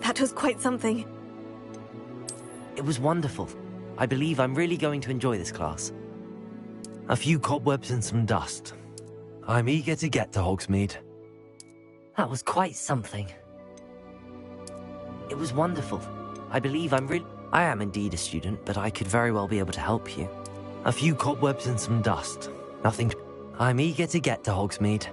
That was quite something. It was wonderful. I believe I'm really going to enjoy this class. A few cobwebs and some dust. I'm eager to get to Hogsmeade. That was quite something. It was wonderful. I believe I am indeed a student, but I could very well be able to help you. A few cobwebs and some dust. Nothing. I'm eager to get to Hogsmeade.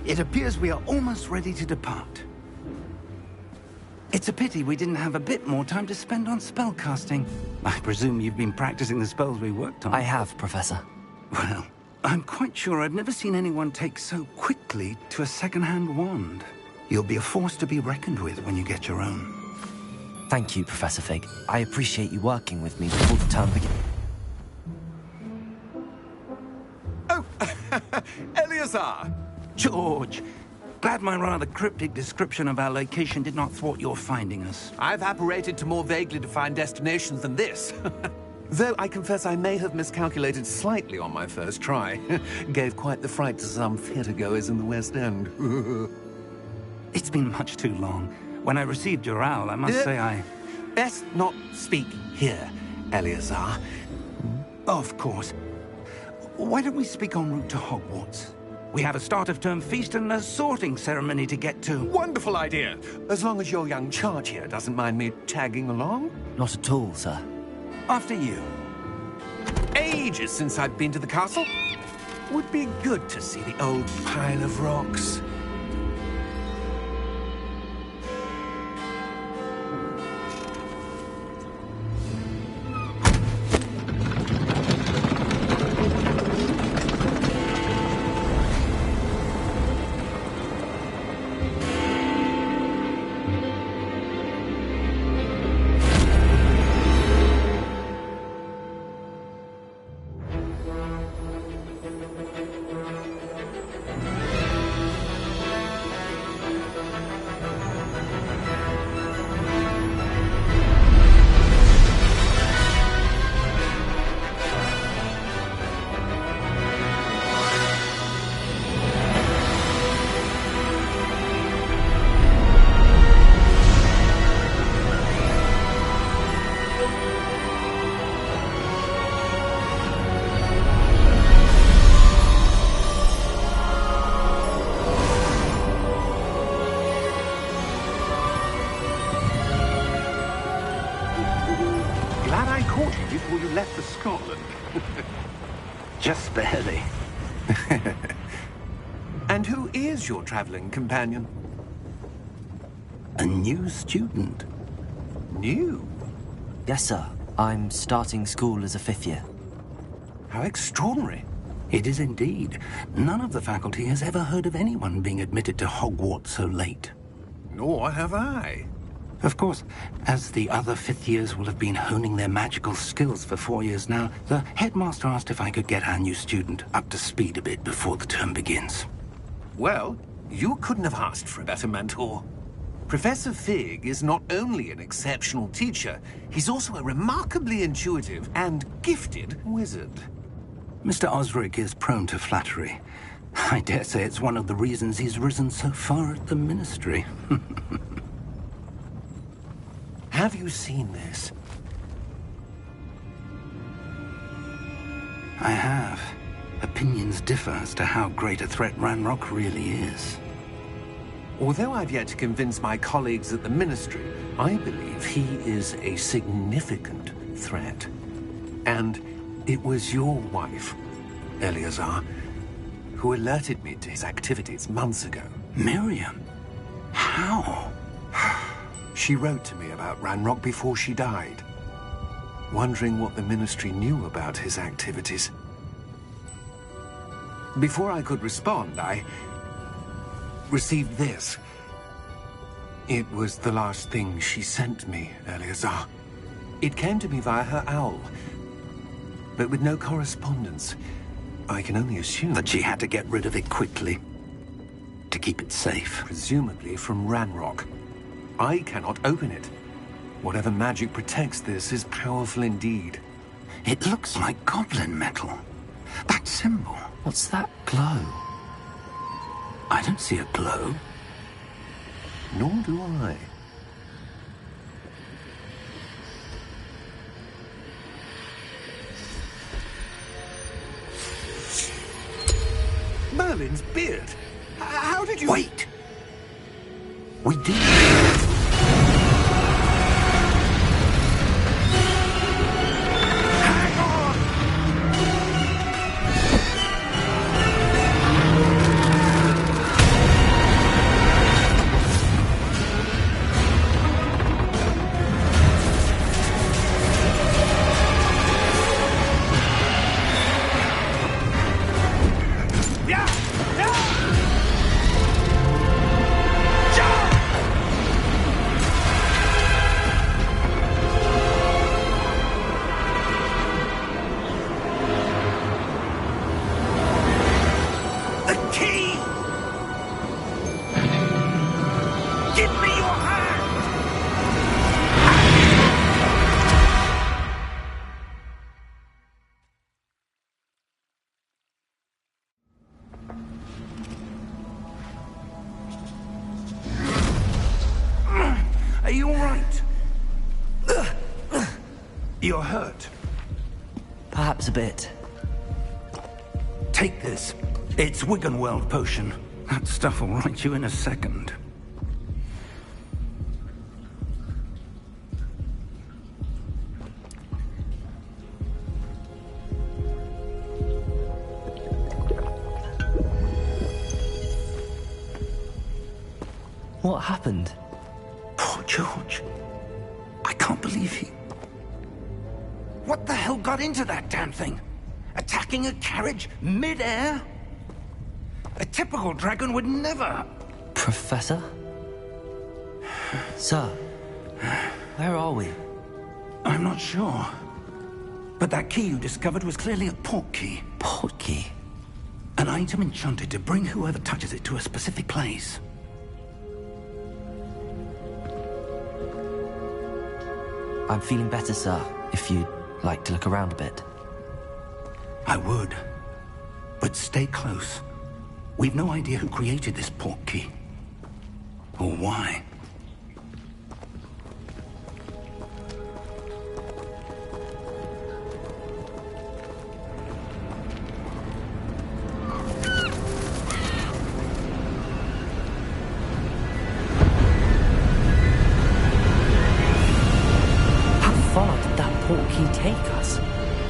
It appears we are almost ready to depart. It's a pity we didn't have a bit more time to spend on spellcasting. I presume you've been practicing the spells we worked on. I have, Professor. Well, I'm quite sure I've never seen anyone take so quickly to a second-hand wand. You'll be a force to be reckoned with when you get your own. Thank you, Professor Fig. I appreciate you working with me before the term begins. Oh, Eleazar! George, glad my rather cryptic description of our location did not thwart your finding us. I've apparated to more vaguely defined destinations than this. Though I confess I may have miscalculated slightly on my first try. Gave quite the fright to some theatre-goers in the West End. It's been much too long. When I received your owl, I must say I... Best not speak here, Eleazar. Of course. Why don't we speak en route to Hogwarts? We have a start-of-term feast and a sorting ceremony to get to. Wonderful idea! As long as your young charge here doesn't mind me tagging along. Not at all, sir. After you. Ages since I've been to the castle. Would be good to see the old pile of rocks. Before you left for Scotland. Just barely. And who is your traveling companion? A new student. New? Yes, sir. I'm starting school as a 5th year. How extraordinary. It is indeed. None of the faculty has ever heard of anyone being admitted to Hogwarts so late. Nor have I. Of course, as the other 5th years will have been honing their magical skills for 4 years now, the headmaster asked if I could get our new student up to speed a bit before the term begins. Well, you couldn't have asked for a better mentor. Professor Fig is not only an exceptional teacher, he's also a remarkably intuitive and gifted wizard. Mr. Osric is prone to flattery. I dare say it's one of the reasons he's risen so far at the Ministry. Have you seen this? I have. Opinions differ as to how great a threat Ranrock really is. Although I've yet to convince my colleagues at the Ministry, I believe he is a significant threat. And it was your wife, Eleazar, who alerted me to his activities months ago. Miriam? How? She wrote to me about Ranrock before she died, wondering what the Ministry knew about his activities. Before I could respond, I received this. It was the last thing she sent me, Eleazar. It came to me via her owl, but with no correspondence. I can only assume That she had to get rid of it quickly, to keep it safe. presumably from Ranrock. I cannot open it. Whatever magic protects this is powerful indeed. It looks like goblin metal. That symbol. What's that glow? I don't see a glow. Nor do I. Merlin's beard. How did you... Wait! We did. Hang on! Yeah! Yeah! The key! Give me your hand! Are you all right? You're hurt. Perhaps a bit. Take this. It's Wiggenweld potion. That stuff will right you in a second. What happened? Poor George. I can't believe he... What the hell got into that damn thing? Attacking a carriage mid-air? A typical dragon would never... Professor? Sir, where are we? I'm not sure. But that key you discovered was clearly a port key. Port key? An item enchanted to bring whoever touches it to a specific place. I'm feeling better, sir, if you'd like to look around a bit. I would. But stay close. We've no idea who created this port key. Or why. How far did that port key take us?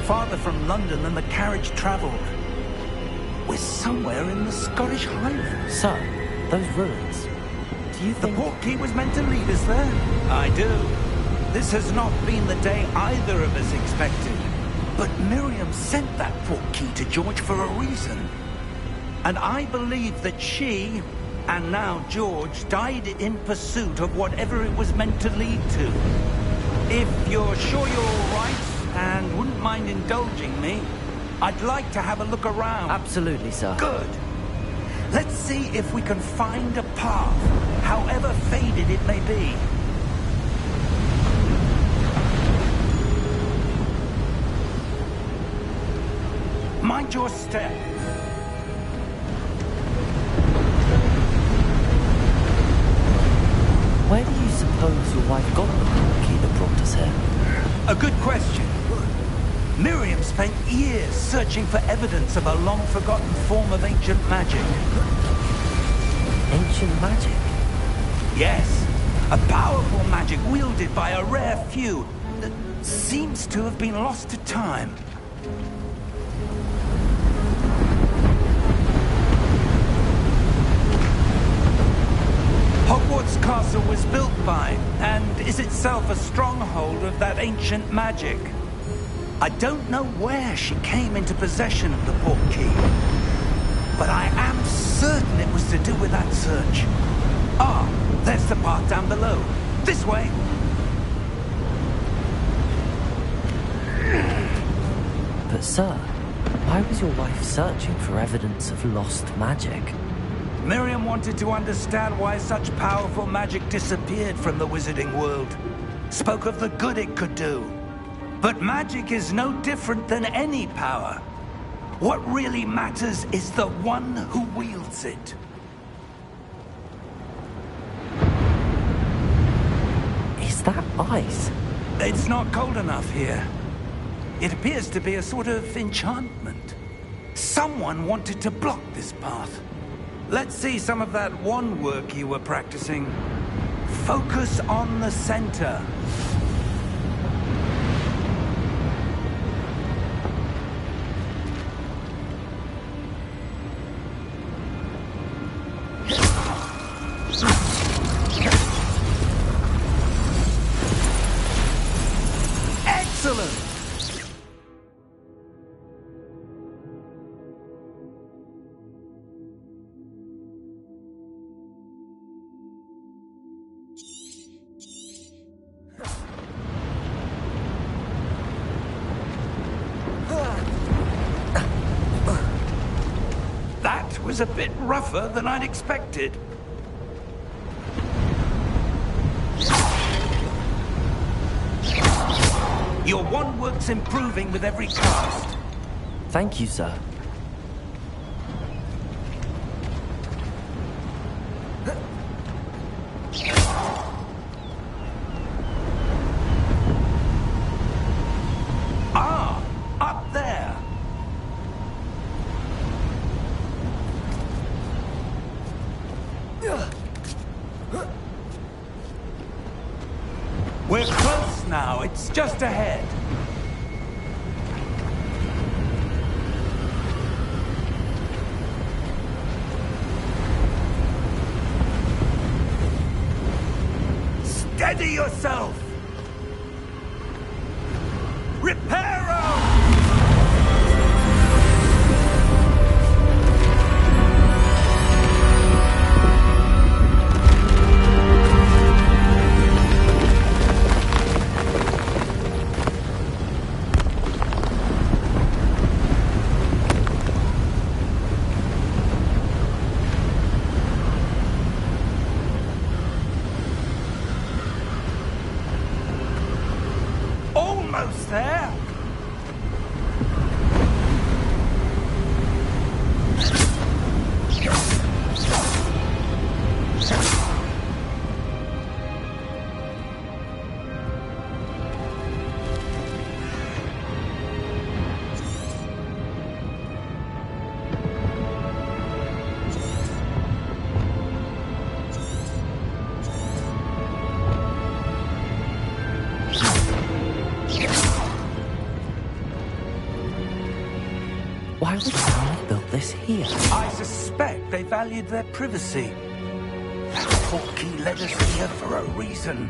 Farther from London than the carriage traveled. We're somewhere in the Scottish Highlands. Sir, those ruins. Do you The think... port key was meant to lead us there. I do. This has not been the day either of us expected. But Miriam sent that port key to George for a reason. And I believe that she, and now George, died in pursuit of whatever it was meant to lead to. If you're sure you're all right, and wouldn't mind indulging me, I'd like to have a look around. Absolutely, sir. Good. Let's see if we can find a path, however faded it may be. Mind your step. Where do you suppose your wife got the port key that brought us here? A good question. Miriam spent years searching for evidence of a long-forgotten form of ancient magic. Ancient magic? Yes, a powerful magic wielded by a rare few that seems to have been lost to time. Hogwarts Castle was built by, and is itself a stronghold of that ancient magic. I don't know where she came into possession of the portkey, but I am certain it was to do with that search. Ah, there's the path down below. This way. But sir, why was your wife searching for evidence of lost magic? Miriam wanted to understand why such powerful magic disappeared from the wizarding world. Spoke of the good it could do. But magic is no different than any power. What really matters is the one who wields it. Is that ice? It's not cold enough here. It appears to be a sort of enchantment. Someone wanted to block this path. Let's see some of that wand work you were practicing. Focus on the center. Excellent! That was a bit rougher than I'd expected. Your wand work's improving with every cast. Thank you, sir. Ah, up there. We're close now. It's just ahead. Steady yourself. Reparo! Almost there. Why would someone have built this here? I suspect they valued their privacy. That portkey led us here for a reason.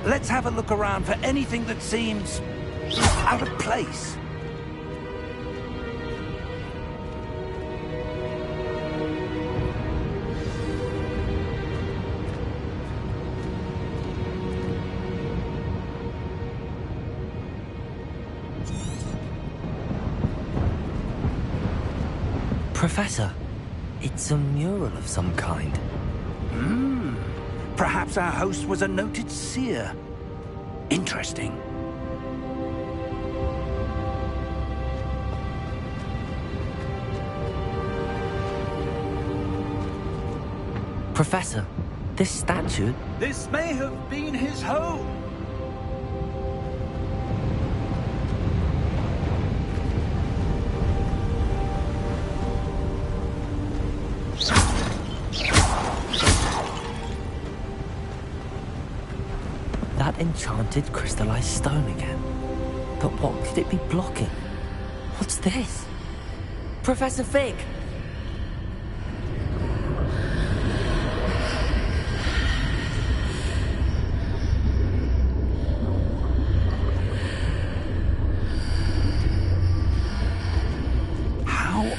Let's have a look around for anything that seems out of place. Professor, it's a mural of some kind. Perhaps our host was a noted seer. Interesting. Professor, this statue... This may have been his home. That enchanted crystallized stone again. But what could it be blocking? What's this? Professor Fig!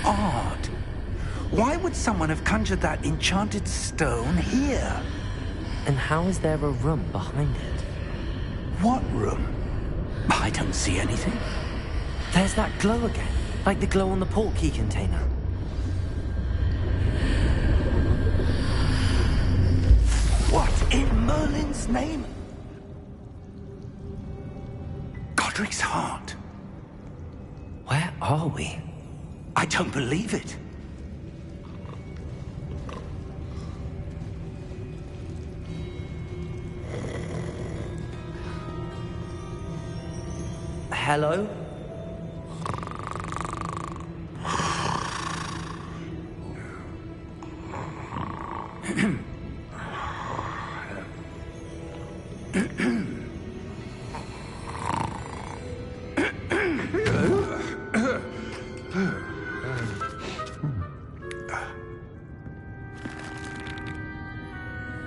odd. Why would someone have conjured that enchanted stone here? And how is there a room behind it? What room? I don't see anything. There's that glow again, like the glow on the portkey container. What in Merlin's name? Godric's heart. Where are we? I don't believe it. Hello?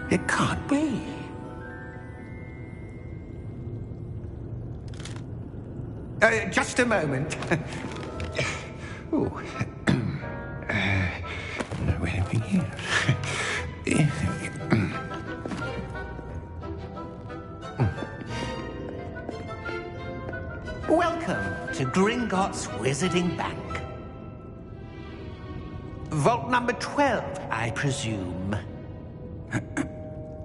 It can't be. Just a moment. Oh. Wait a minute. Welcome to Gringotts Wizarding Bank. Vault number 12, I presume.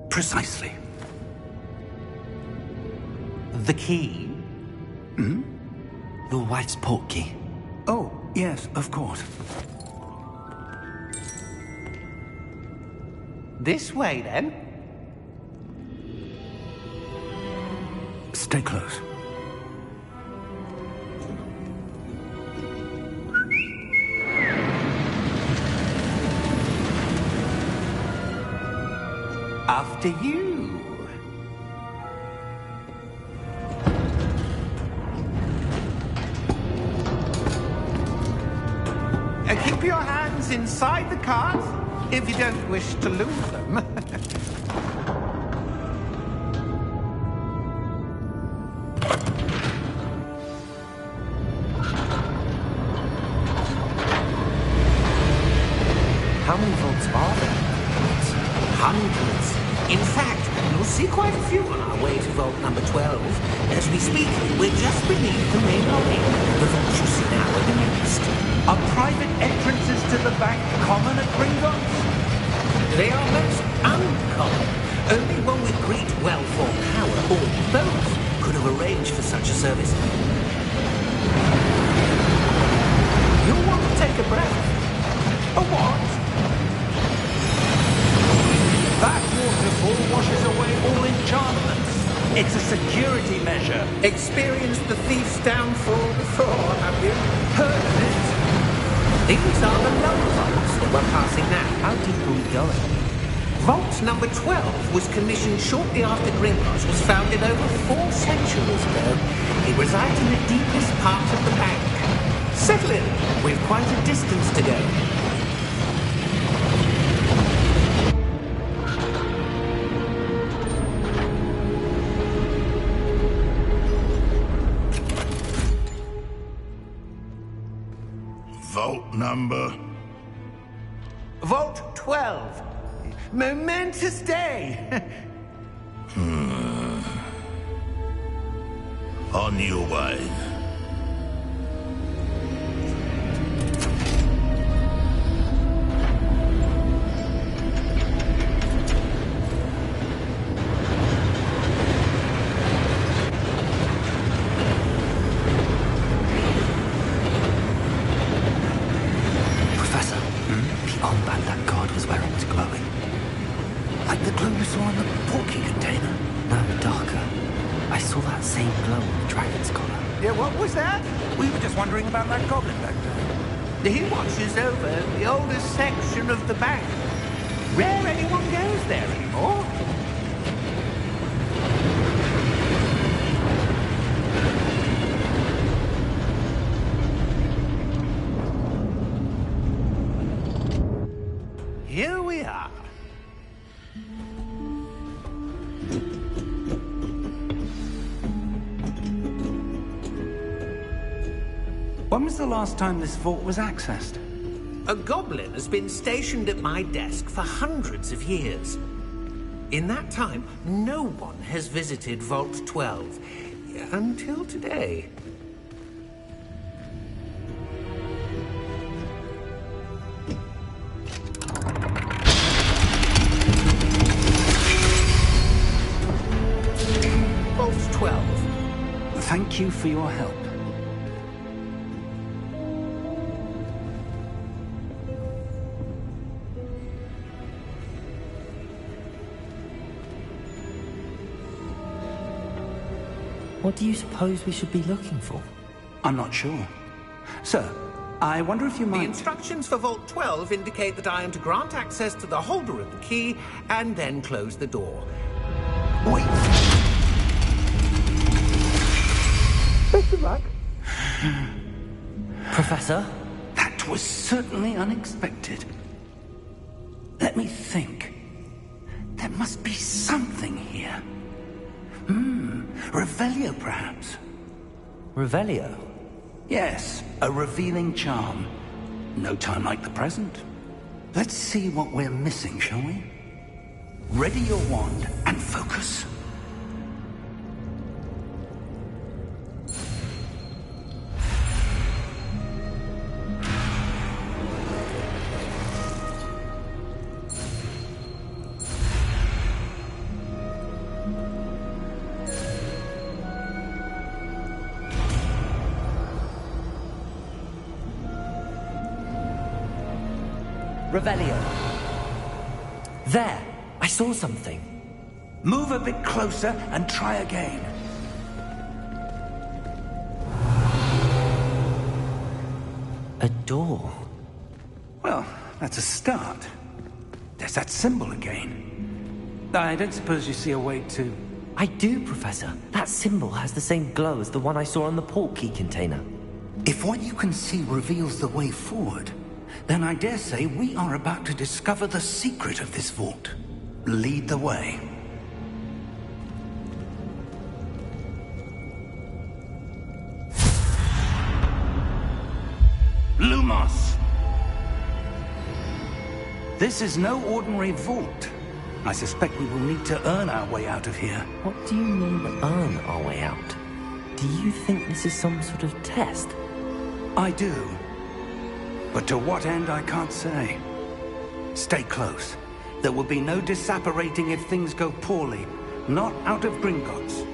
Precisely. The key? Your wife's portkey. Oh, yes, of course. This way, then. Stay close. After you. Keep your hands inside the cart if you don't wish to lose them. How many vaults are there? Hundreds. In fact, you'll see quite a few on our way to vault number 12. As we speak, we're just beneath the main lobby. The vaults you see now are the newest. Are private entrances to the bank common at Gringotts? They are most uncommon. Only one with great wealth or power, or both, could have arranged for such a service. You'll want to take a breath. A what? That waterfall washes away all enchantments. It's a security measure. Experienced the thief's downfall before, have you? Heard of it? These are the lower vaults that we're passing now. How deep are we going? Vault number 12 was commissioned shortly after Gringotts was founded over 4 centuries ago. It resides in the deepest part of the bank. Settle in. We've quite a distance to go. Vault number? Vault 12. Momentous day. On your way. About that goblin back there. He watches over the oldest section of the bank. Rare anyone goes there anymore. Here we are. When was the last time this vault was accessed? A goblin has been stationed at my desk for hundreds of years. In that time, no one has visited Vault 12. Until today. Vault 12. Thank you for your help. What do you suppose we should be looking for? I'm not sure. Sir, I wonder if you The might... instructions for Vault 12 indicate that I am to grant access to the holder of the key and then close the door. Wait! Best of luck. Professor? That was certainly unexpected. Let me think. There must be something here. Revelio, perhaps? Revelio? Yes, a revealing charm. No time like the present. Let's see what we're missing, shall we? Ready your wand and focus. Revelio. There! I saw something. Move a bit closer and try again. A door. Well, that's a start. There's that symbol again. I don't suppose you see a way to... I do, Professor. That symbol has the same glow as the one I saw on the port key container. If what you can see reveals the way forward, then I dare say we are about to discover the secret of this vault. Lead the way. Lumos! This is no ordinary vault. I suspect we will need to earn our way out of here. What do you mean, earn our way out? Do you think this is some sort of test? I do. But to what end, I can't say. Stay close. There will be no disapparating if things go poorly. Not out of Gringotts.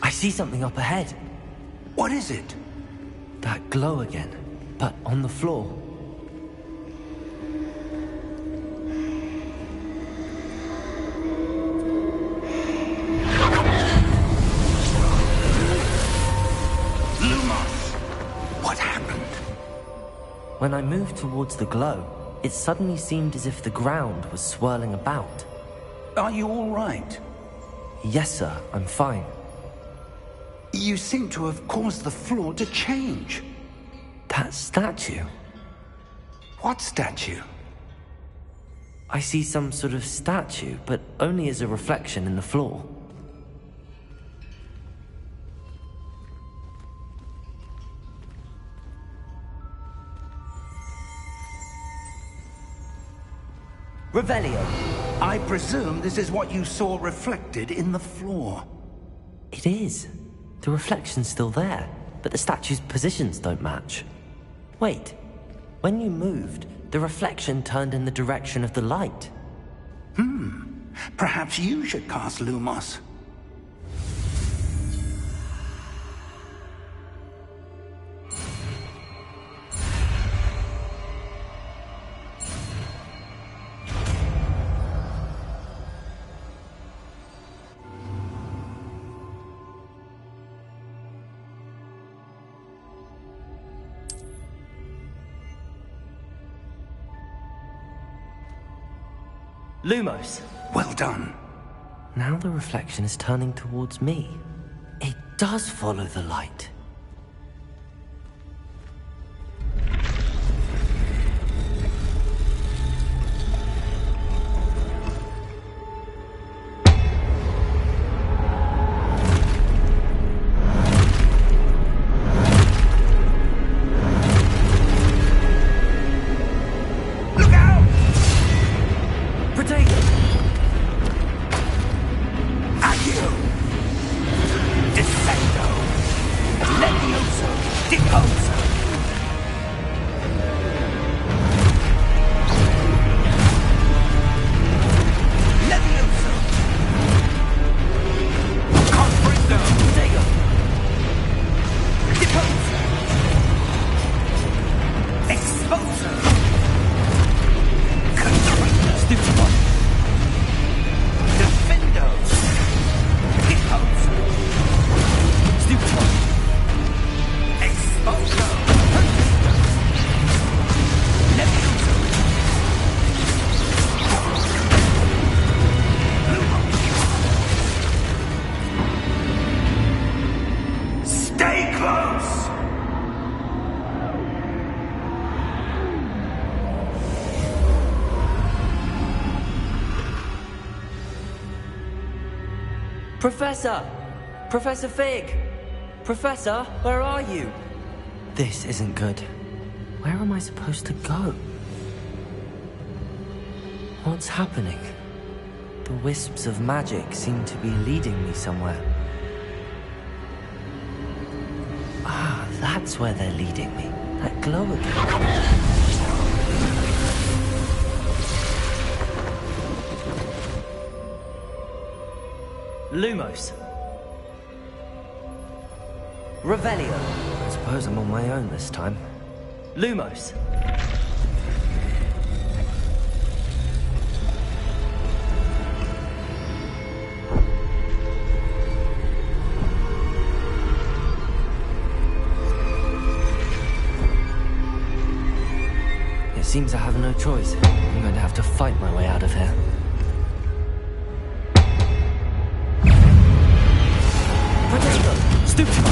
I see something up ahead. What is it? That glow again, but on the floor. Lumos! What happened? When I moved towards the glow, it suddenly seemed as if the ground was swirling about. Are you all right? Yes, sir, I'm fine. You seem to have caused the floor to change. That statue? What statue? I see some sort of statue, but only as a reflection in the floor. Revelio. I presume this is what you saw reflected in the floor. It is. The reflection's still there, but the statue's positions don't match. Wait. When you moved, the reflection turned in the direction of the light. Perhaps you should cast Lumos. Lumos. Well done. Now the reflection is turning towards me. It does follow the light. Professor! Professor Fig! Professor, where are you? This isn't good. Where am I supposed to go? What's happening? The wisps of magic seem to be leading me somewhere. Ah, that's where they're leading me. That glow again. Lumos. Revelio. I suppose I'm on my own this time. Lumos. It seems I have no choice. I'm going to have to fight my way out of here. Potato! Stupid!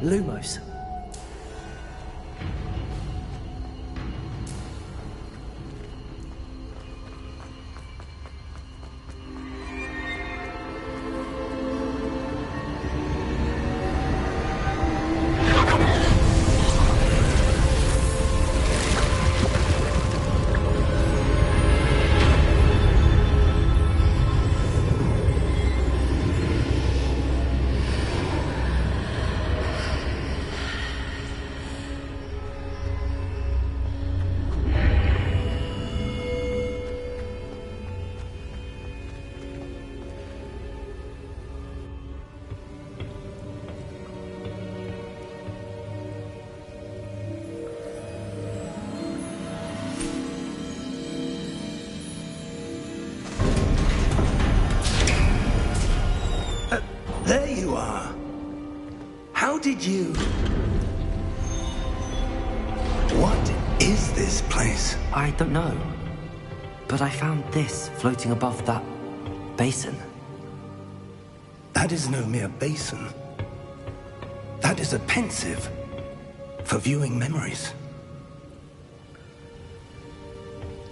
Lumos. There you are. How did you... What is this place? I don't know. But I found this floating above that basin. That is no mere basin. That is a pensive for viewing memories.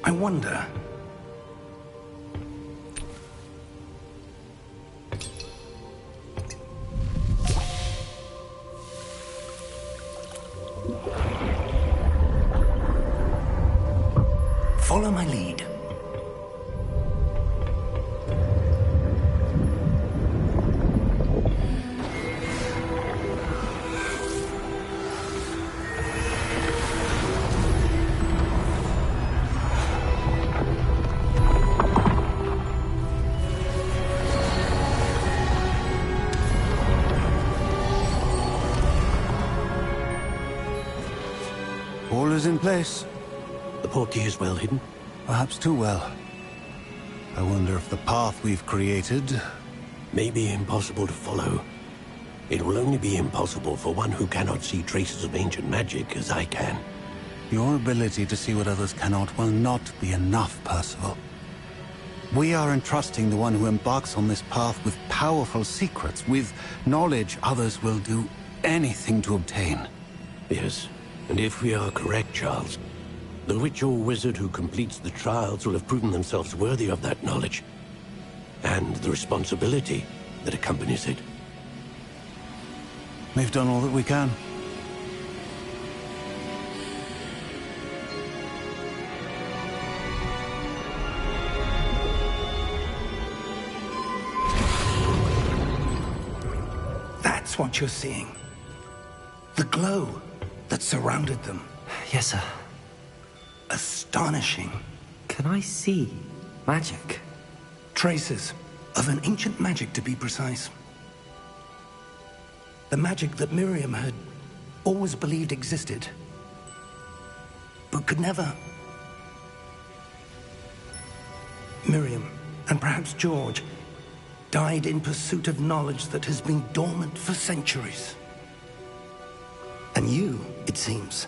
I wonder... Follow my lead. All is in place. The portkey is well hidden. Perhaps too well. I wonder if the path we've created may be impossible to follow. It will only be impossible for one who cannot see traces of ancient magic as I can. Your ability to see what others cannot will not be enough, Percival. We are entrusting the one who embarks on this path with powerful secrets, with knowledge others will do anything to obtain. Yes, and if we are correct, Charles, the witch or wizard who completes the trials will have proven themselves worthy of that knowledge, and the responsibility that accompanies it. We've done all that we can. That's what you're seeing. The glow that surrounded them. Yes, sir. Astonishing. Can I see magic? Traces of an ancient magic, to be precise. The magic that Miriam had always believed existed, but could never. Miriam, and perhaps George, died in pursuit of knowledge that has been dormant for centuries. And you, it seems,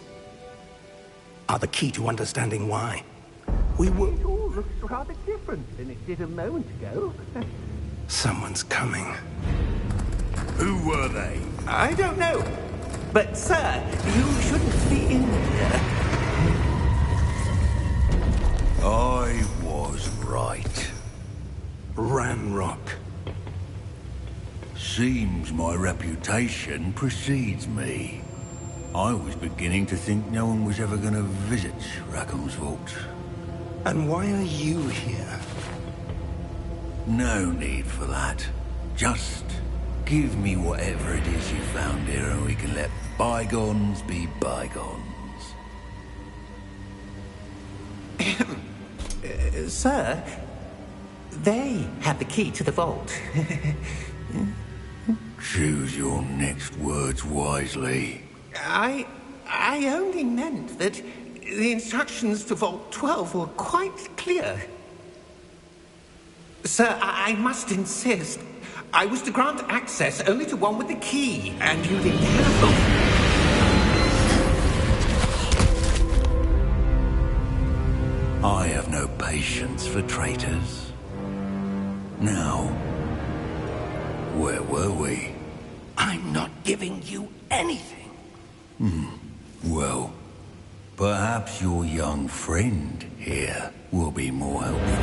are the key to understanding why. It all looks rather different than it did a moment ago. Someone's coming. Who were they? I don't know. But, sir, you shouldn't be in here. I was right. Ranrock. Seems my reputation precedes me. I was beginning to think no one was ever going to visit Rackham's vault. And why are you here? No need for that. Just give me whatever it is you found here and we can let bygones be bygones. Sir, they have the key to the vault. Choose your next words wisely. I only meant that the instructions to Vault 12 were quite clear. Sir, I must insist. I was to grant access only to one with the key, and you didn't have them. I have no patience for traitors. Now, where were we? I'm not giving you anything. Well, perhaps your young friend here will be more helpful.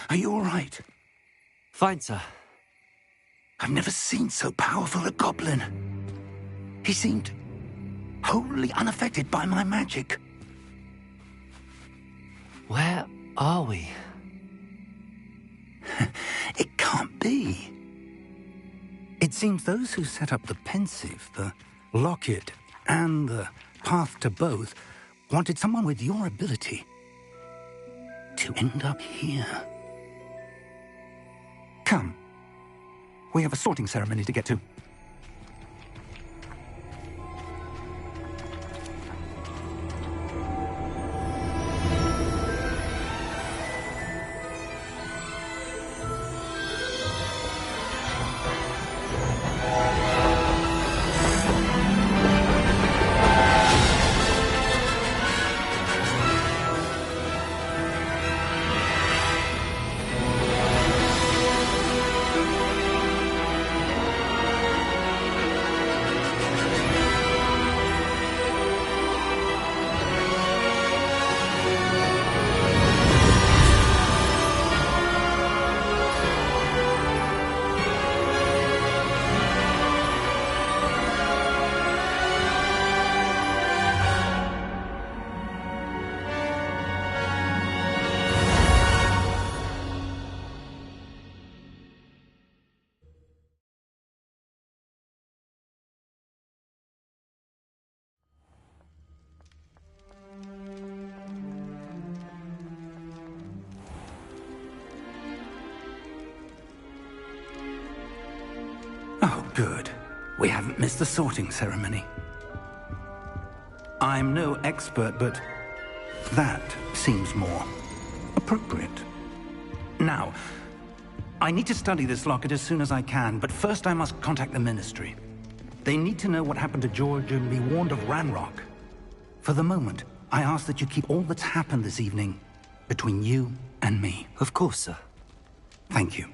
Are you all right? Fine, sir. I've never seen so powerful a goblin. He seemed wholly unaffected by my magic. Where are we? It can't be. It seems those who set up the pensive, the locket, and the path to both wanted someone with your ability to end up here. Come. We have a sorting ceremony to get to. We haven't missed the sorting ceremony. I'm no expert, but that seems more appropriate. Now, I need to study this locket as soon as I can, but first I must contact the Ministry. They need to know what happened to George and be warned of Ranrock. For the moment, I ask that you keep all that's happened this evening between you and me. Of course, sir. Thank you.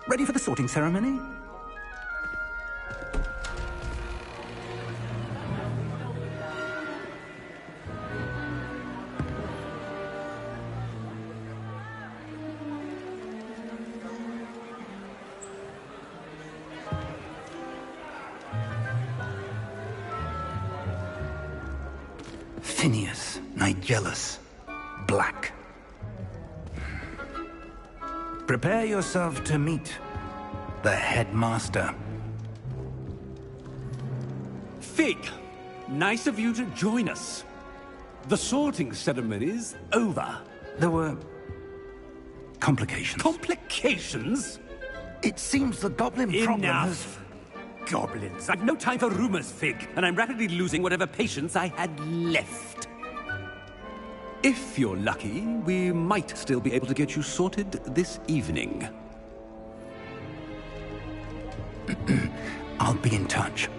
Ready for the sorting ceremony? Phineas, Nigellus, Black. Prepare yourself to meet the headmaster. Fig, nice of you to join us. The sorting ceremony's over. There were complications. Complications? It seems the goblin problem has... Enough! Goblins. I've no time for rumors, Fig, and I'm rapidly losing whatever patience I had left. If you're lucky, we might still be able to get you sorted this evening. I'll be in touch.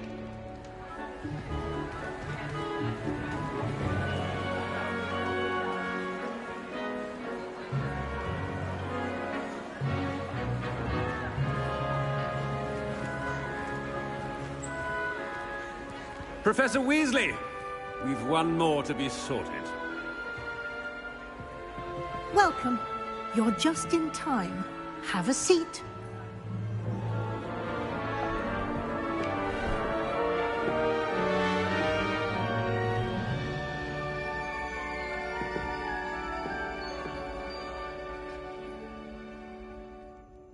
Professor Weasley, we've one more to be sorted. Welcome. You're just in time. Have a seat.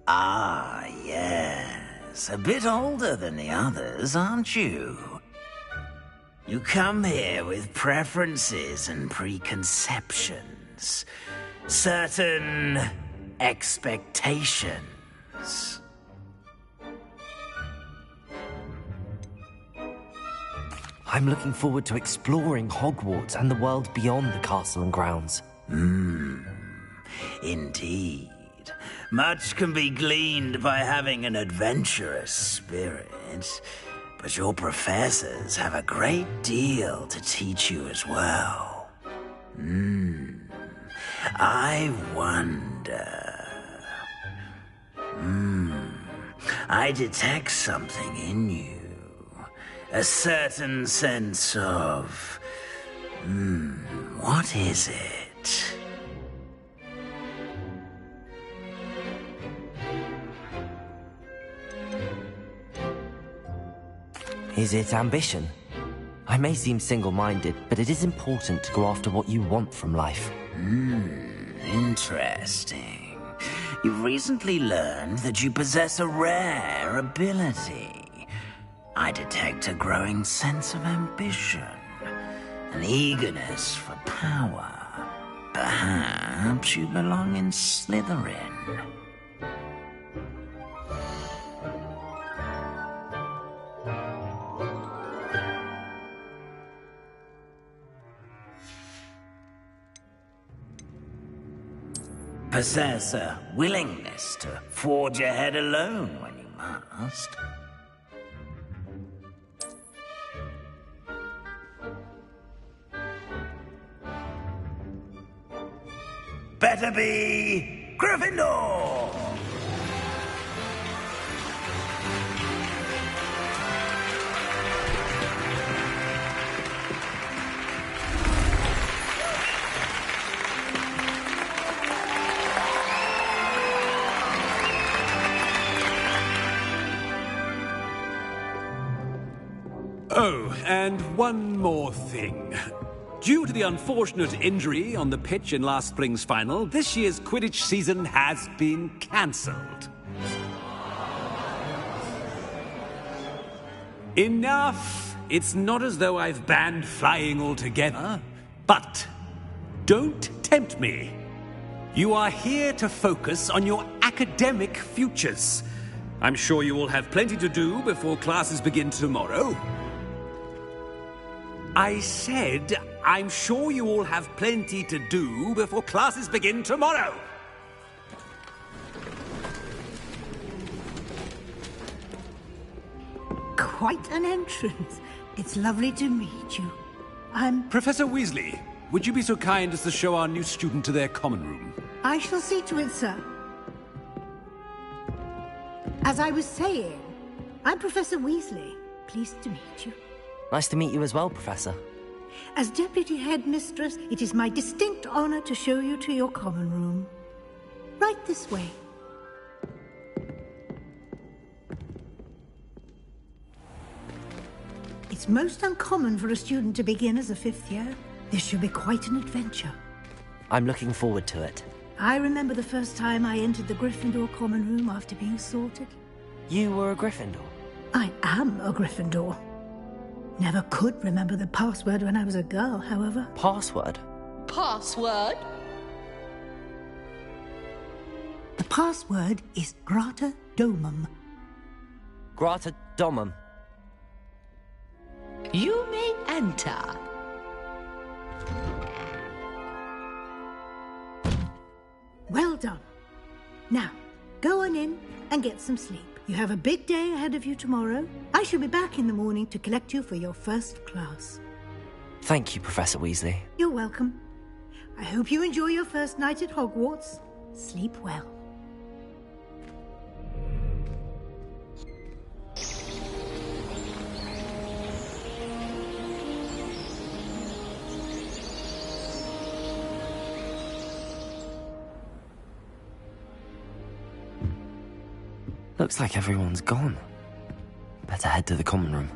Ah, yes. A bit older than the others, aren't you? You come here with preferences and preconceptions. Certain expectations. I'm looking forward to exploring Hogwarts and the world beyond the castle and grounds. Indeed. Much can be gleaned by having an adventurous spirit, but your professors have a great deal to teach you as well. I wonder... I detect something in you. A certain sense of... what is it? Is it ambition? I may seem single-minded, but it is important to go after what you want from life. Interesting. You've recently learned that you possess a rare ability. I detect a growing sense of ambition, an eagerness for power. Perhaps you belong in Slytherin. Possess a willingness to forge ahead alone when you must. Better be Gryffindor! Oh, and one more thing. Due to the unfortunate injury on the pitch in last spring's final, this year's Quidditch season has been cancelled. Enough! It's not as though I've banned flying altogether, but don't tempt me. You are here to focus on your academic futures. I'm sure you all have plenty to do before classes begin tomorrow. I said, I'm sure you all have plenty to do before classes begin tomorrow. Quite an entrance. It's lovely to meet you. I'm... Professor Weasley, would you be so kind as to show our new student to their common room? I shall see to it, sir. As I was saying, I'm Professor Weasley. Pleased to meet you. Nice to meet you as well, Professor. As Deputy Headmistress, it is my distinct honor to show you to your common room. Right this way. It's most uncommon for a student to begin as a 5th year. This should be quite an adventure. I'm looking forward to it. I remember the first time I entered the Gryffindor common room after being sorted. You were a Gryffindor? I am a Gryffindor. Never could remember the password when I was a girl, however. Password? Password? The password is Grata Domum. Grata Domum. You may enter. Well done. Now, go on in and get some sleep. You have a big day ahead of you tomorrow. I shall be back in the morning to collect you for your first class. Thank you, Professor Weasley. You're welcome. I hope you enjoy your first night at Hogwarts. Sleep well. Looks like everyone's gone. Better head to the common room.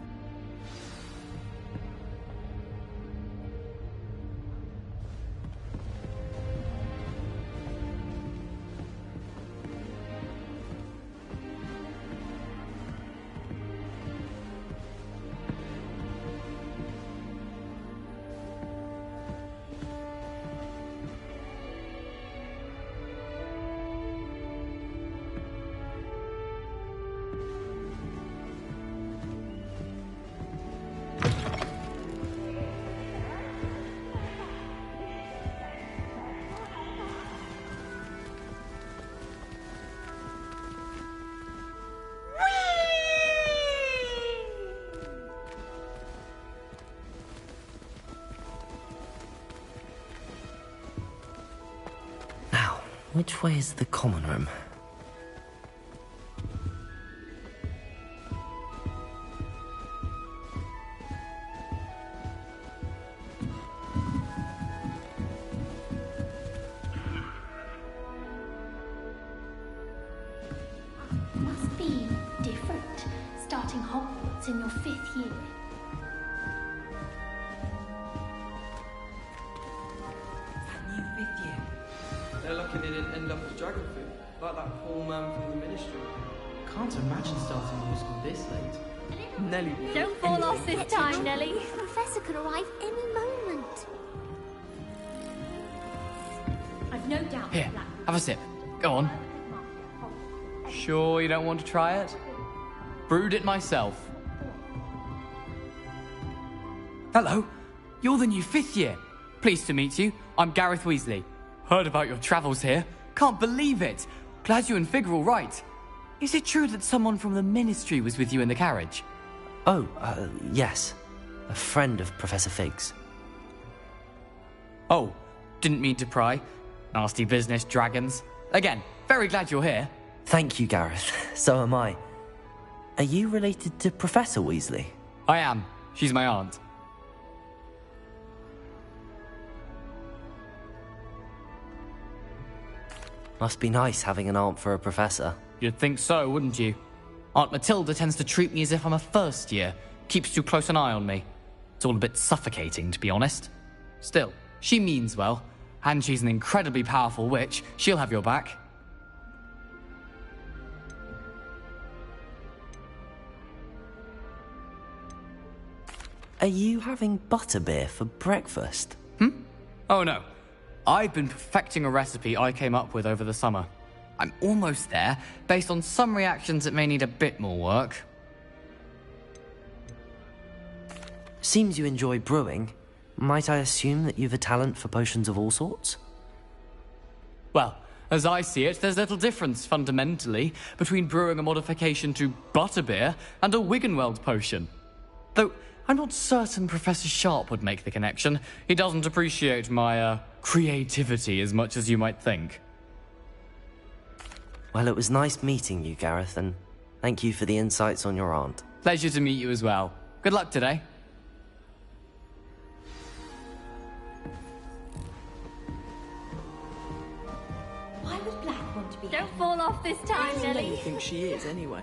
Which way is the common room? Must be different, starting Hogwarts in your 5th year. New 5th year. They're lucky they didn't end up as dragon food, like that poor man from the ministry. Can't imagine starting law school this late. Nelly. Don't fall off this time, Nelly. The professor could arrive any moment. I've no doubt. Here, have a sip. Go on. Sure you don't want to try it? Brewed it myself. Hello, you're the new 5th year. Pleased to meet you. I'm Gareth Weasley. Heard about your travels here. Can't believe it. Glad you and Fig are all right. Is it true that someone from the Ministry was with you in the carriage? Oh, yes. A friend of Professor Fig's. Oh, didn't mean to pry. Nasty business, dragons. Again, very glad you're here. Thank you, Gareth. So am I. Are you related to Professor Weasley? I am. She's my aunt. Must be nice having an aunt for a professor. You'd think so, wouldn't you? Aunt Matilda tends to treat me as if I'm a first year. Keeps too close an eye on me. It's all a bit suffocating, to be honest. Still, she means well. And she's an incredibly powerful witch. She'll have your back. Are you having butterbeer for breakfast? Oh no. I've been perfecting a recipe I came up with over the summer. I'm almost there. Based on some reactions, it may need a bit more work. Seems you enjoy brewing. Might I assume that you've a talent for potions of all sorts? Well, as I see it, there's little difference, fundamentally, between brewing a modification to butterbeer and a Wiggenweld potion. Though, I'm not certain Professor Sharp would make the connection. He doesn't appreciate my, creativity as much as you might think. Well, it was nice meeting you, Gareth, and thank you for the insights on your aunt. Pleasure to meet you as well. Good luck today. Why would Black want to be? Don't fall off this time, Who do Nelly. you think she is, anyway?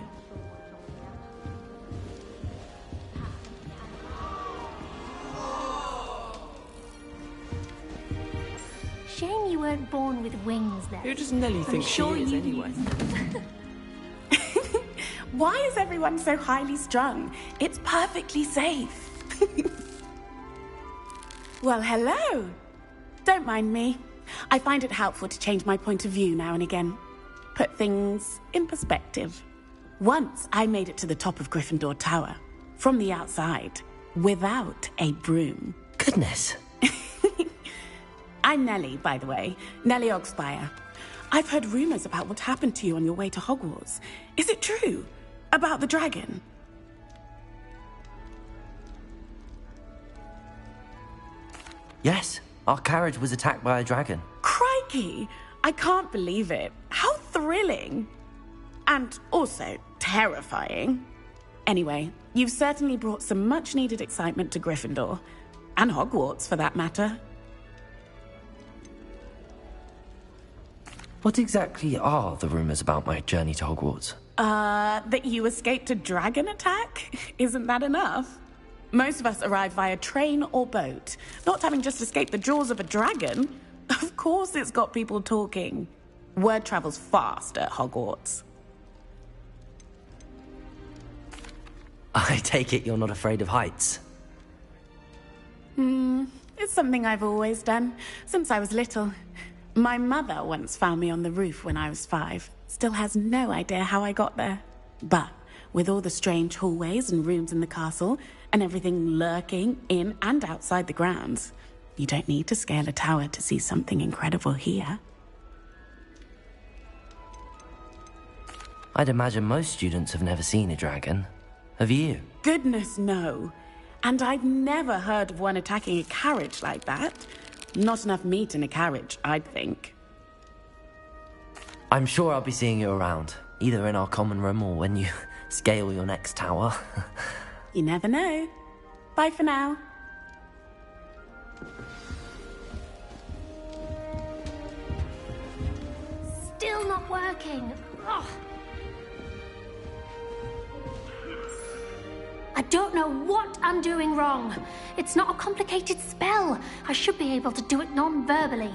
Shame you weren't born with wings, then. Who does Nelly think she is, anyway? Why is everyone so highly strung? It's perfectly safe. Well, hello. Don't mind me. I find it helpful to change my point of view now and again. Put things in perspective. Once I made it to the top of Gryffindor Tower, from the outside, without a broom. Goodness. I'm Nellie, by the way. Nellie Ogspire. I've heard rumors about what happened to you on your way to Hogwarts. Is it true? About the dragon? Yes, our carriage was attacked by a dragon. Crikey! I can't believe it. How thrilling! And also terrifying. Anyway, you've certainly brought some much-needed excitement to Gryffindor. And Hogwarts, for that matter. What exactly are the rumors about my journey to Hogwarts? That you escaped a dragon attack? Isn't that enough? Most of us arrive via train or boat, not having just escaped the jaws of a dragon. Of course it's got people talking. Word travels fast at Hogwarts. I take it you're not afraid of heights. It's something I've always done, since I was little. My mother once found me on the roof when I was 5. Still has no idea how I got there. But with all the strange hallways and rooms in the castle, and everything lurking in and outside the grounds, you don't need to scale a tower to see something incredible here. I'd imagine most students have never seen a dragon. Have you? Goodness, no. And I've never heard of one attacking a carriage like that. Not enough meat in a carriage, I'd think. I'm sure I'll be seeing you around, either in our common room or when you scale your next tower. You never know. Bye for now. Still not working. Ugh. I don't know what I'm doing wrong. It's not a complicated spell. I should be able to do it non-verbally.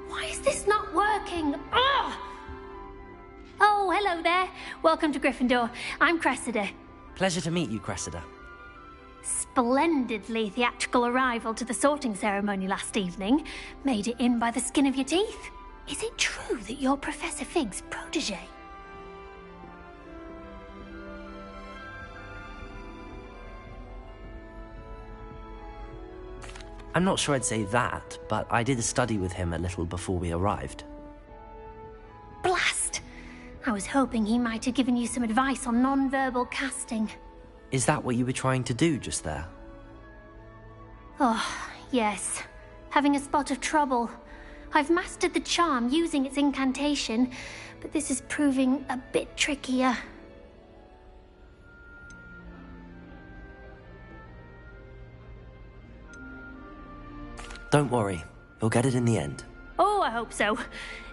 Why is this not working? Ugh! Oh, hello there. Welcome to Gryffindor. I'm Cressida. Pleasure to meet you, Cressida. Splendidly theatrical arrival to the sorting ceremony last evening. Made it in by the skin of your teeth. Is it true that you're Professor Fig's protege? I'm not sure I'd say that, but I did study with him a little before we arrived. Blast! I was hoping he might have given you some advice on non-verbal casting. Is that what you were trying to do just there? Oh, yes. Having a spot of trouble. I've mastered the charm using its incantation, but this is proving a bit trickier. Don't worry, you'll get it in the end. Oh, I hope so.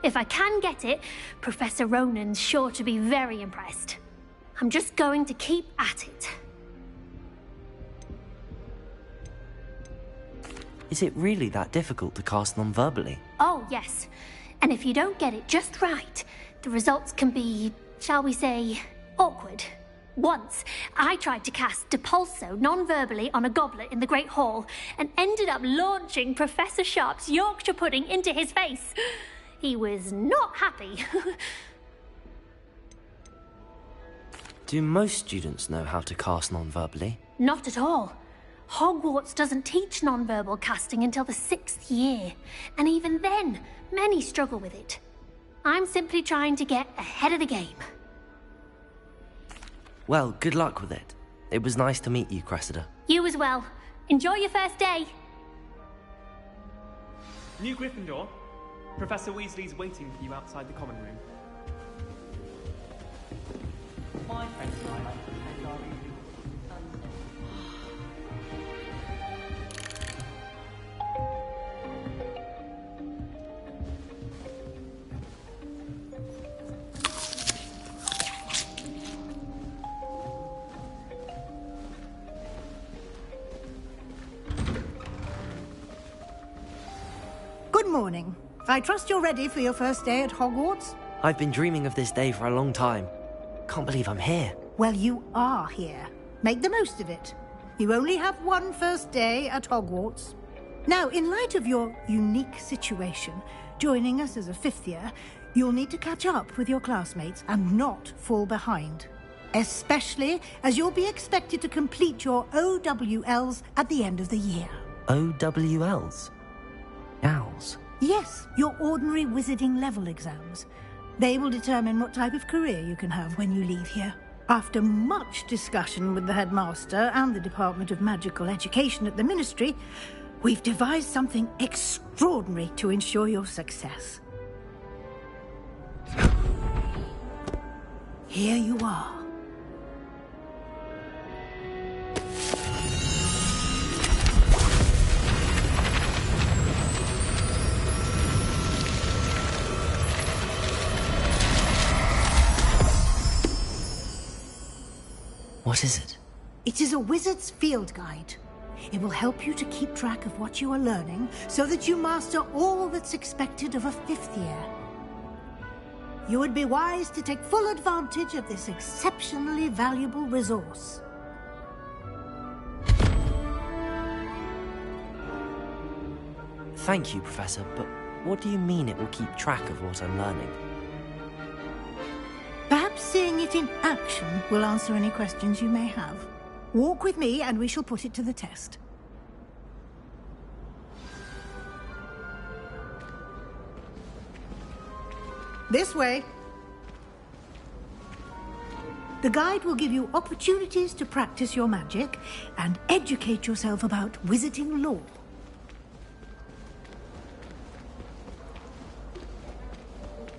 If I can get it, Professor Ronan's sure to be very impressed. I'm just going to keep at it. Is it really that difficult to cast non-verbally? Oh, yes. And if you don't get it just right, the results can be, shall we say, awkward. Once, I tried to cast Depulso non-verbally on a goblet in the Great Hall and ended up launching Professor Sharp's Yorkshire pudding into his face. He was not happy. Do most students know how to cast non-verbally? Not at all. Hogwarts doesn't teach non-verbal casting until the 6th year, and even then, many struggle with it. I'm simply trying to get ahead of the game. Well, good luck with it. It was nice to meet you, Cressida. You as well. Enjoy your first day. New Gryffindor. Professor Weasley's waiting for you outside the common room. My friends and I like to spend our evenings. Good morning. I trust you're ready for your first day at Hogwarts? I've been dreaming of this day for a long time. Can't believe I'm here. Well, you are here. Make the most of it. You only have one first day at Hogwarts. Now, in light of your unique situation, joining us as a 5th year, you'll need to catch up with your classmates and not fall behind. Especially as you'll be expected to complete your OWLs at the end of the year. OWLs? Owls? Yes, your ordinary wizarding level exams. They will determine what type of career you can have when you leave here. After much discussion with the headmaster and the Department of Magical Education at the Ministry, we've devised something extraordinary to ensure your success. Here you are. What is it? It is a wizard's field guide. It will help you to keep track of what you are learning so that you master all that's expected of a 5th year. You would be wise to take full advantage of this exceptionally valuable resource. Thank you, Professor, but what do you mean it will keep track of what I'm learning? Perhaps seeing it in action will answer any questions you may have. Walk with me and we shall put it to the test. This way. The guide will give you opportunities to practice your magic and educate yourself about wizarding lore.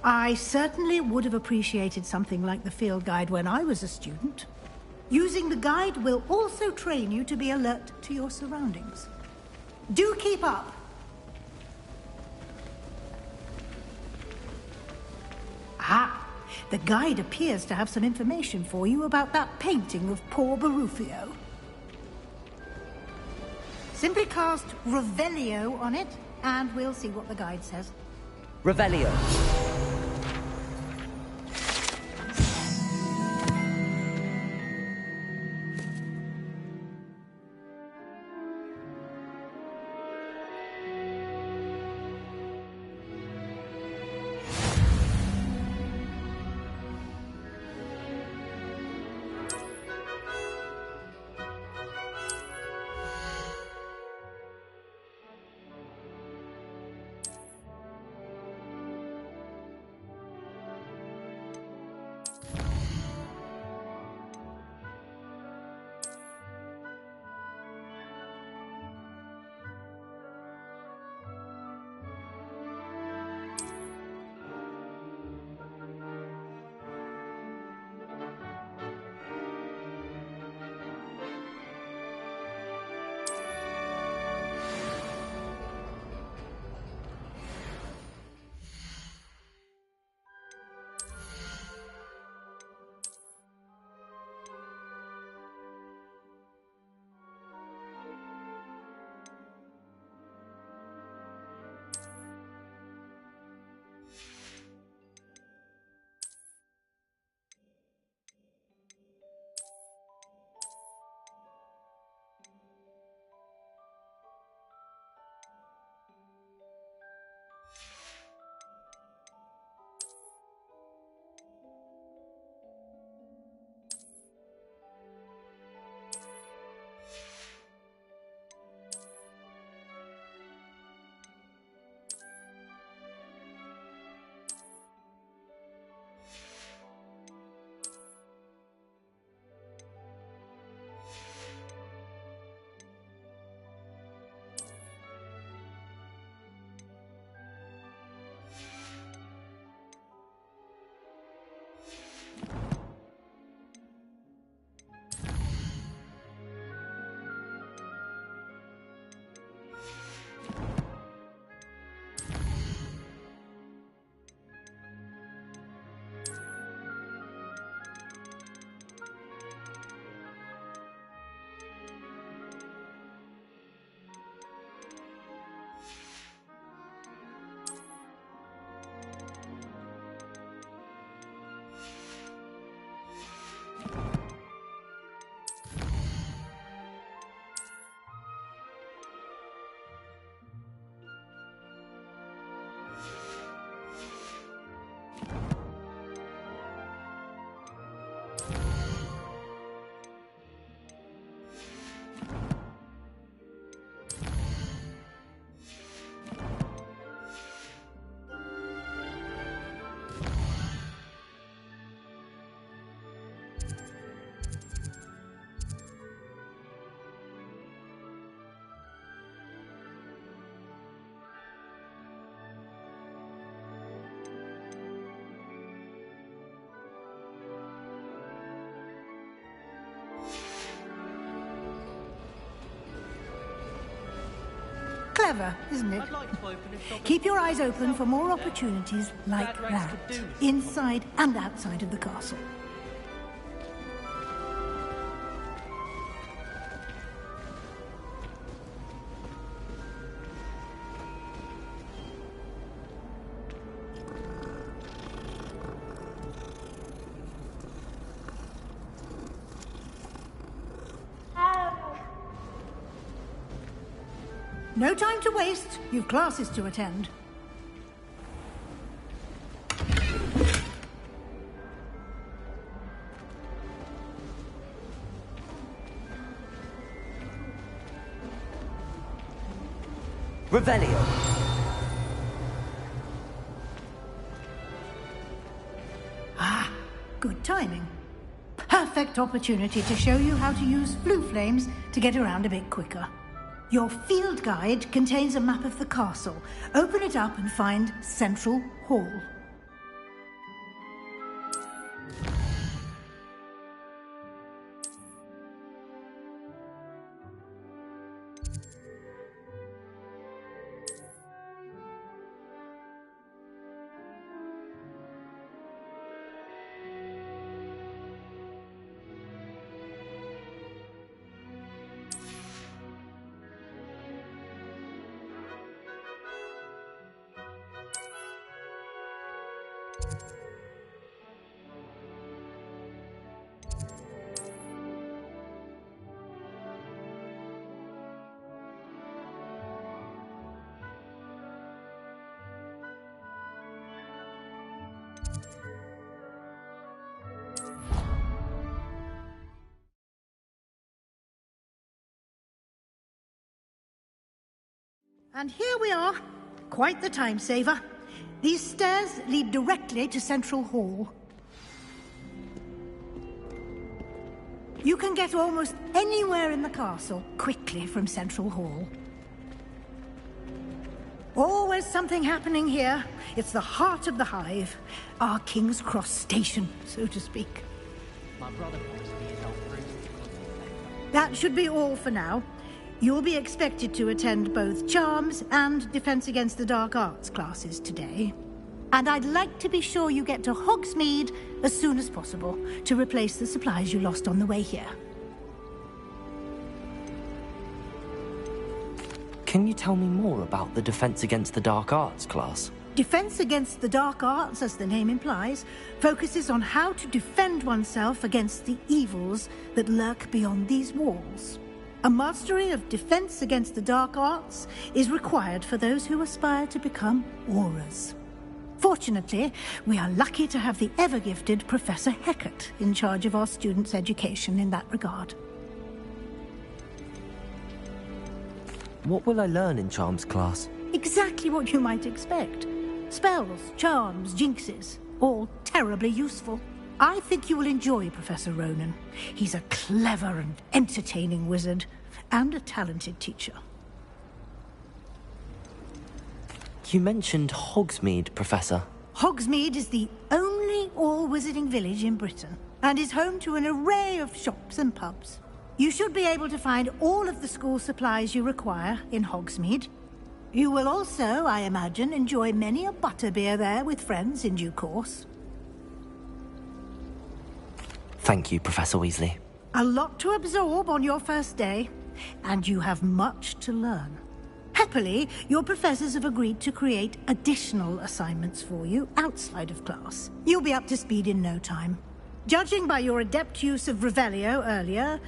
I certainly would have appreciated something like the field guide when I was a student. Using the guide will also train you to be alert to your surroundings. Do keep up! Ah, the guide appears to have some information for you about that painting of poor Barufio. Simply cast Revelio on it, and we'll see what the guide says. Revelio. Clever, isn't it? Keep your eyes open for more opportunities like that, inside and outside of the castle. No time to waste. You've classes to attend. Revelio. Ah, good timing. Perfect opportunity to show you how to use blue flames to get around a bit quicker. Your field guide contains a map of the castle. Open it up and find Central Hall. And here we are. Quite the time saver. These stairs lead directly to Central Hall. You can get almost anywhere in the castle quickly from Central Hall. Always something happening here. It's the heart of the hive. Our King's Cross station, so to speak. My brother promised me he'd help Bruce. That should be all for now. You'll be expected to attend both Charms and Defense Against the Dark Arts classes today. And I'd like to be sure you get to Hogsmeade as soon as possible to replace the supplies you lost on the way here. Can you tell me more about the Defense Against the Dark Arts class? Defense Against the Dark Arts, as the name implies, focuses on how to defend oneself against the evils that lurk beyond these walls. A mastery of Defense Against the Dark Arts is required for those who aspire to become Aurors. Fortunately, we are lucky to have the ever-gifted Professor Hecat in charge of our students' education in that regard. What will I learn in Charms class? Exactly what you might expect. Spells, charms, jinxes, all terribly useful. I think you will enjoy Professor Ronan. He's a clever and entertaining wizard, and a talented teacher. You mentioned Hogsmeade, Professor. Hogsmeade is the only all-wizarding village in Britain, and is home to an array of shops and pubs. You should be able to find all of the school supplies you require in Hogsmeade. You will also, I imagine, enjoy many a butterbeer there with friends in due course. Thank you, Professor Weasley. A lot to absorb on your first day, and you have much to learn. Happily, your professors have agreed to create additional assignments for you outside of class. You'll be up to speed in no time. Judging by your adept use of Revelio earlier,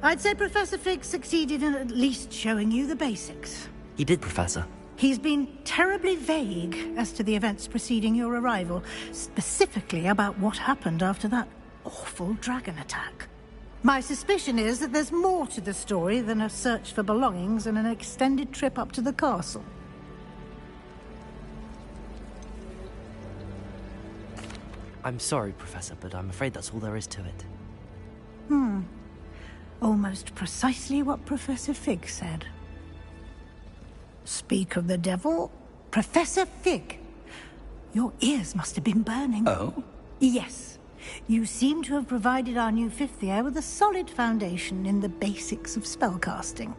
I'd say Professor Fig succeeded in at least showing you the basics. He did, Professor. He's been terribly vague as to the events preceding your arrival, specifically about what happened after that awful dragon attack. My suspicion is that there's more to the story than a search for belongings and an extended trip up to the castle. I'm sorry, Professor, but I'm afraid that's all there is to it. Almost precisely what Professor Fig said. Speak of the devil, Professor Fig. Your ears must have been burning. Oh? Yes. You seem to have provided our new fifth year with a solid foundation in the basics of spellcasting.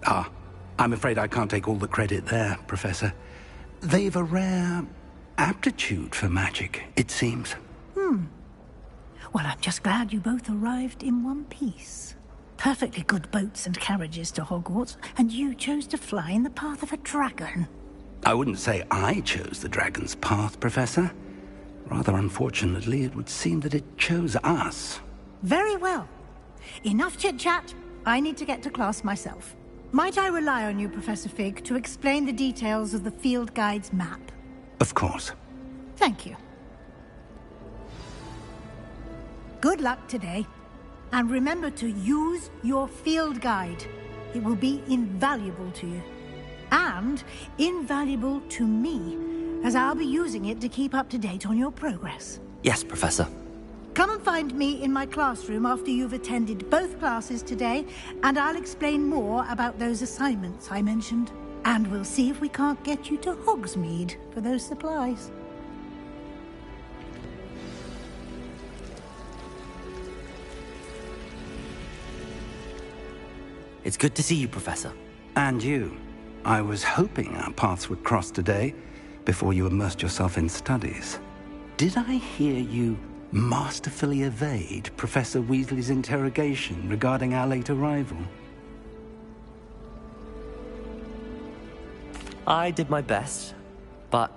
Ah, I'm afraid I can't take all the credit there, Professor. They've a rare aptitude for magic, it seems. Well, I'm just glad you both arrived in one piece. Perfectly good boats and carriages to Hogwarts, and you chose to fly in the path of a dragon. I wouldn't say I chose the dragon's path, Professor. Rather unfortunately, it would seem that it chose us. Very well. Enough chit-chat. I need to get to class myself. Might I rely on you, Professor Fig, to explain the details of the field guide's map? Of course. Thank you. Good luck today. And remember to use your field guide. It will be invaluable to you. And invaluable to me, as I'll be using it to keep up to date on your progress. Yes, Professor. Come and find me in my classroom after you've attended both classes today, and I'll explain more about those assignments I mentioned. And we'll see if we can't get you to Hogsmeade for those supplies. It's good to see you, Professor. And you. I was hoping our paths would cross today, before you immersed yourself in studies. Did I hear you masterfully evade Professor Weasley's interrogation regarding our late arrival? I did my best, but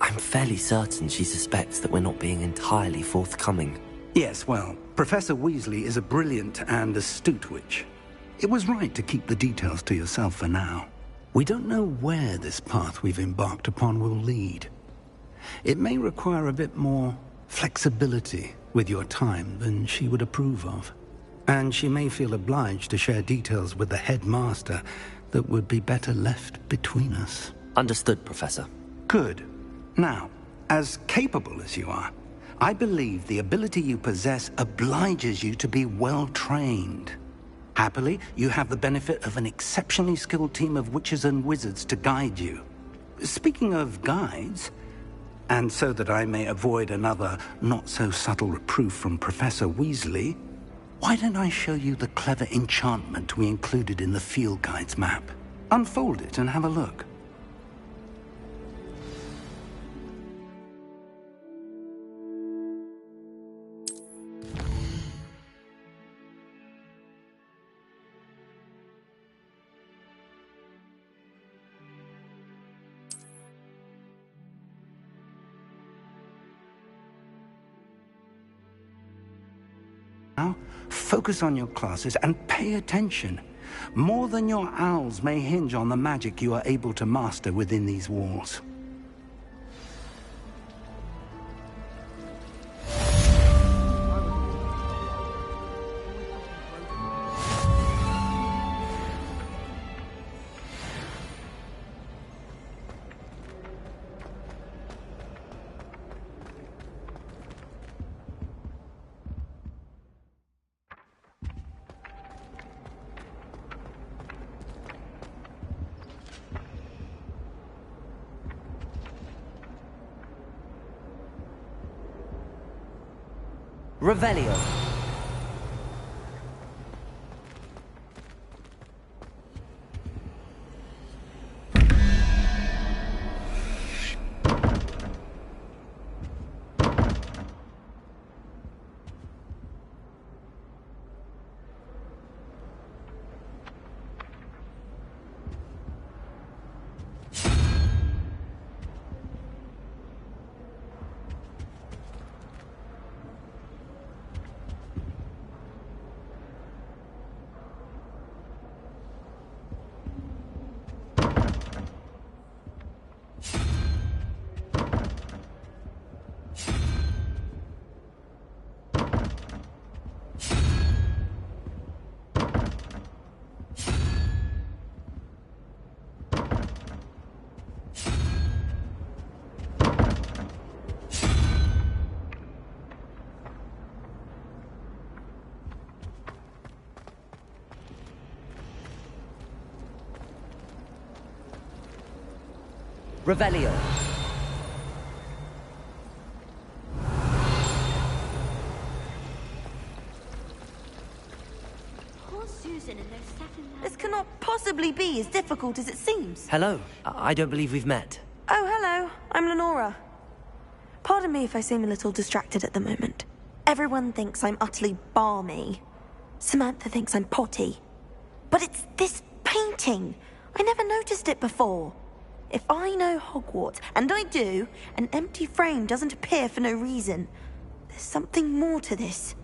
I'm fairly certain she suspects that we're not being entirely forthcoming. Yes, well, Professor Weasley is a brilliant and astute witch. It was right to keep the details to yourself for now. We don't know where this path we've embarked upon will lead. It may require a bit more flexibility with your time than she would approve of. And she may feel obliged to share details with the headmaster that would be better left between us. Understood, Professor. Good. Now, as capable as you are, I believe the ability you possess obliges you to be well trained. Happily, you have the benefit of an exceptionally skilled team of witches and wizards to guide you. Speaking of guides, and so that I may avoid another not-so-subtle reproof from Professor Weasley, why don't I show you the clever enchantment we included in the field guide's map? Unfold it and have a look. Now, focus on your classes and pay attention. More than your owls may hinge on the magic you are able to master within these walls. Revelio. Revelio. Poor Susan and those 7 This cannot possibly be as difficult as it seems. Hello. I don't believe we've met. Oh, hello. I'm Lenora. Pardon me if I seem a little distracted at the moment. Everyone thinks I'm utterly balmy. Samantha thinks I'm potty. But it's this painting. I never noticed it before. If I know Hogwarts, and I do, an empty frame doesn't appear for no reason. There's something more to this.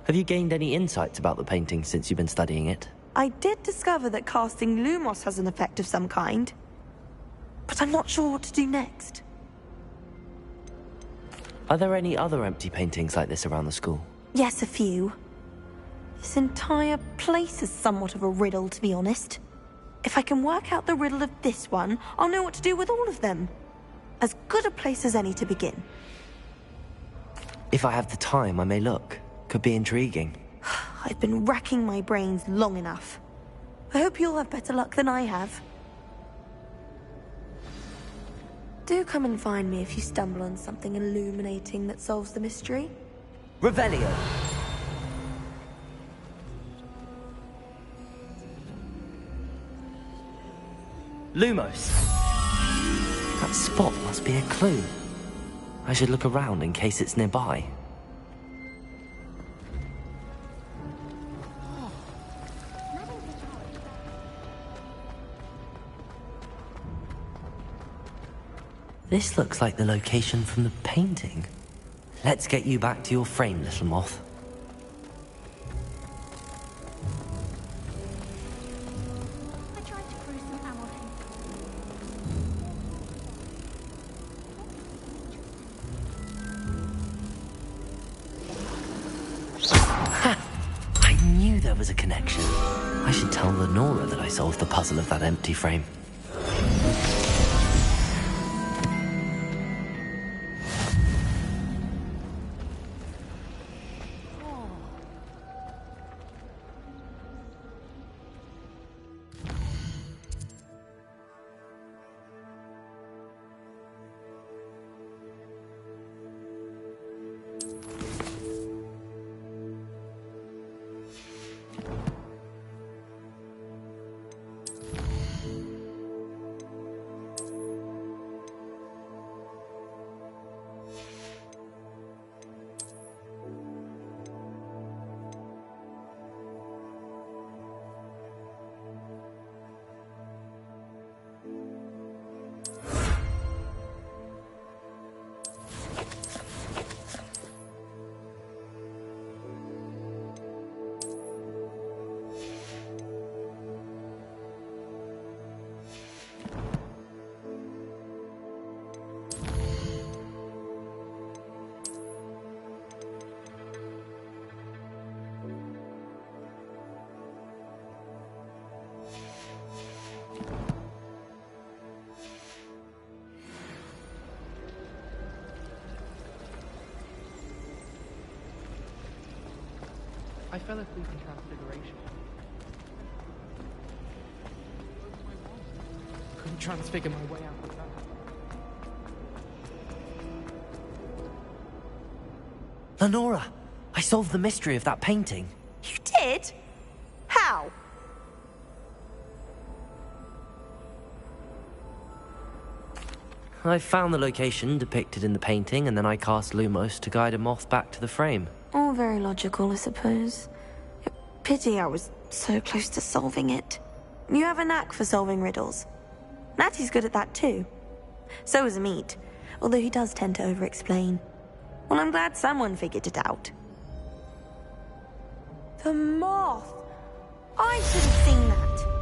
Have you gained any insights about the painting since you've been studying it? I did discover that casting Lumos has an effect of some kind. But I'm not sure what to do next. Are there any other empty paintings like this around the school? Yes, a few. This entire place is somewhat of a riddle, to be honest. If I can work out the riddle of this one, I'll know what to do with all of them. As good a place as any to begin. If I have the time, I may look. Could be intriguing. I've been racking my brains long enough. I hope you'll have better luck than I have. Do come and find me if you stumble on something illuminating that solves the mystery. Revelio! Lumos! That spot must be a clue. I should look around in case it's nearby. This looks like the location from the painting. Let's get you back to your frame, little moth. Ha! I knew there was a connection. I should tell Lenora that I solved the puzzle of that empty frame. I fell asleep in Transfiguration. Couldn't transfigure my way out of that. Lenora! I solved the mystery of that painting. You did? How? I found the location depicted in the painting, and then I cast Lumos to guide a moth back to the frame. All very logical, I suppose. Pity I was so close to solving it. You have a knack for solving riddles. Natty's good at that too. So is Amit, although he does tend to over-explain. Well, I'm glad someone figured it out. The moth! I should have seen that.